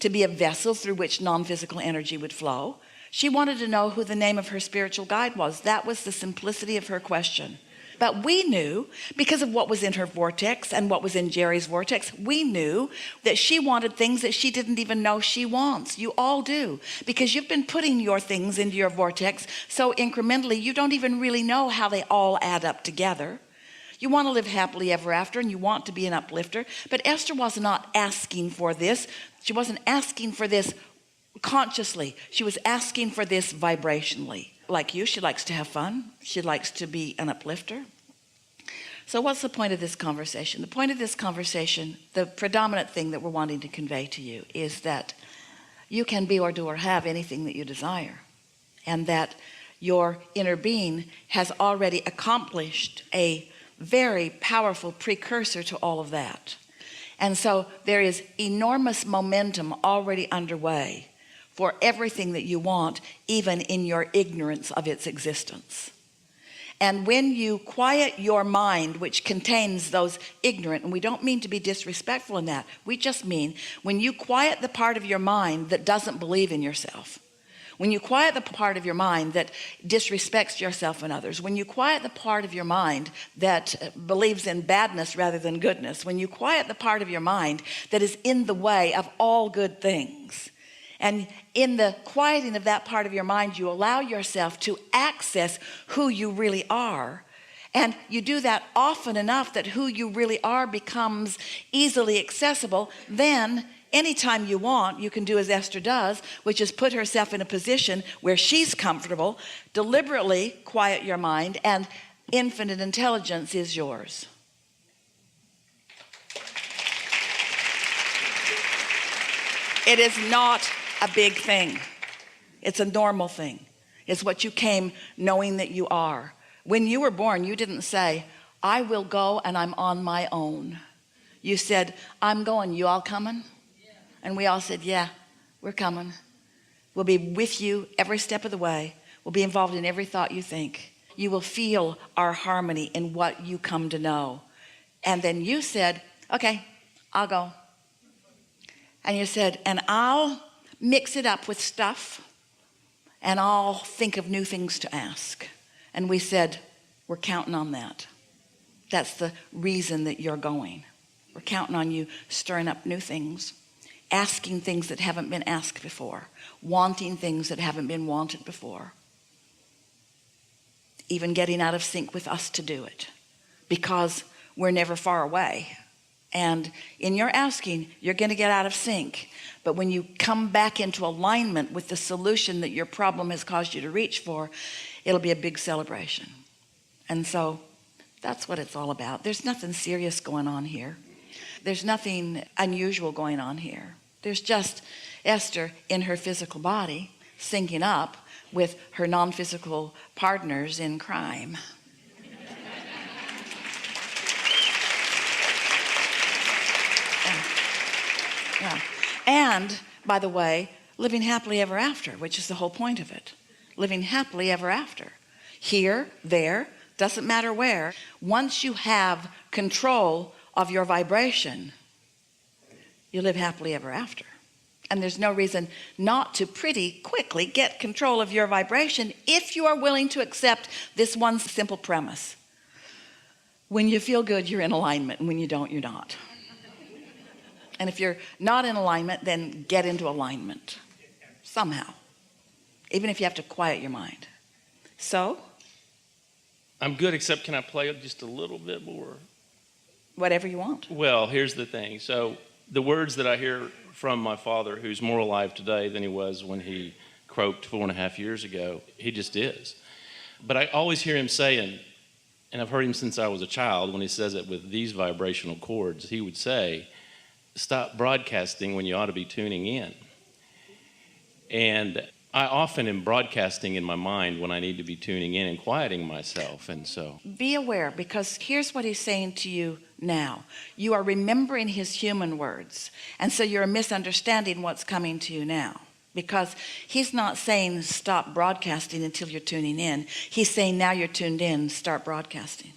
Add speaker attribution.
Speaker 1: to be a vessel through which non-physical energy would flow. She wanted to know who the name of her spiritual guide was. That was the simplicity of her question. But we knew, because of what was in her vortex and what was in Jerry's vortex, we knew that she wanted things that she didn't even know she wants. You all do, because you've been putting your things into your vortex so incrementally you don't even really know how they all add up together. You want to live happily ever after, and you want to be an uplifter. But Esther was not asking for this. She wasn't asking for this consciously. She was asking for this vibrationally. Like you, she likes to have fun. She likes to be an uplifter. So what's the point of this conversation? The point of this conversation, the predominant thing that we're wanting to convey to you, is that you can be or do or have anything that you desire, and that your inner being has already accomplished a very powerful precursor to all of that. And so there is enormous momentum already underway for everything that you want, even in your ignorance of its existence. And when you quiet your mind, which contains those ignorant, and we don't mean to be disrespectful in that, we just mean when you quiet the part of your mind that doesn't believe in yourself, when you quiet the part of your mind that disrespects yourself and others, when you quiet the part of your mind that believes in badness rather than goodness, when you quiet the part of your mind that is in the way of all good things, and in the quieting of that part of your mind, you allow yourself to access who you really are. And you do that often enough that who you really are becomes easily accessible. Then anytime you want, you can do as Esther does, which is put herself in a position where she's comfortable, deliberately quiet your mind, and infinite intelligence is yours. It is not a big thing. It's a normal thing. It's what you came knowing that you are. When you were born, you didn't say, I will go and I'm on my own. You said, I'm going, you all coming? Yeah. And we all said, yeah, we're coming. We'll be with you every step of the way. We'll be involved in every thought you think. You will feel our harmony in what you come to know. And then you said, okay, I'll go. And you said, and I'll mix it up with stuff, and I'll think of new things to ask. And we said, we're counting on that. That's the reason that you're going. We're counting on you stirring up new things, asking things that haven't been asked before, wanting things that haven't been wanted before, even getting out of sync with us to do it, because we're never far away. And in your asking, you're going to get out of sync. But when you come back into alignment with the solution that your problem has caused you to reach for, it'll be a big celebration. And so that's what it's all about. There's nothing serious going on here. There's nothing unusual going on here. There's just Esther in her physical body syncing up with her non-physical partners in crime. Yeah. And by the way, living happily ever after, which is the whole point of it. Living happily ever after. Here, there, doesn't matter where. Once you have control of your vibration, you live happily ever after. And there's no reason not to pretty quickly get control of your vibration if you are willing to accept this one simple premise. When you feel good, you're in alignment, and when you don't, you're not. And if you're not in alignment, then get into alignment somehow, even if you have to quiet your mind. So
Speaker 2: I'm good, except can I play just a little bit more?
Speaker 1: Whatever you want.
Speaker 2: Well, here's the thing. So the words that I hear from my father, who's more alive today than he was when he croaked 4.5 years ago, he just is. But I always hear him saying, and I've heard him since I was a child, when he says it with these vibrational chords, he would say, stop broadcasting when you ought to be tuning in. And I often am broadcasting in my mind when I need to be tuning in and quieting myself. And so
Speaker 1: be aware, because here's what he's saying to you now. You are remembering his human words, and so you're misunderstanding what's coming to you now, because he's not saying stop broadcasting until you're tuning in. He's saying now you're tuned in, start broadcasting.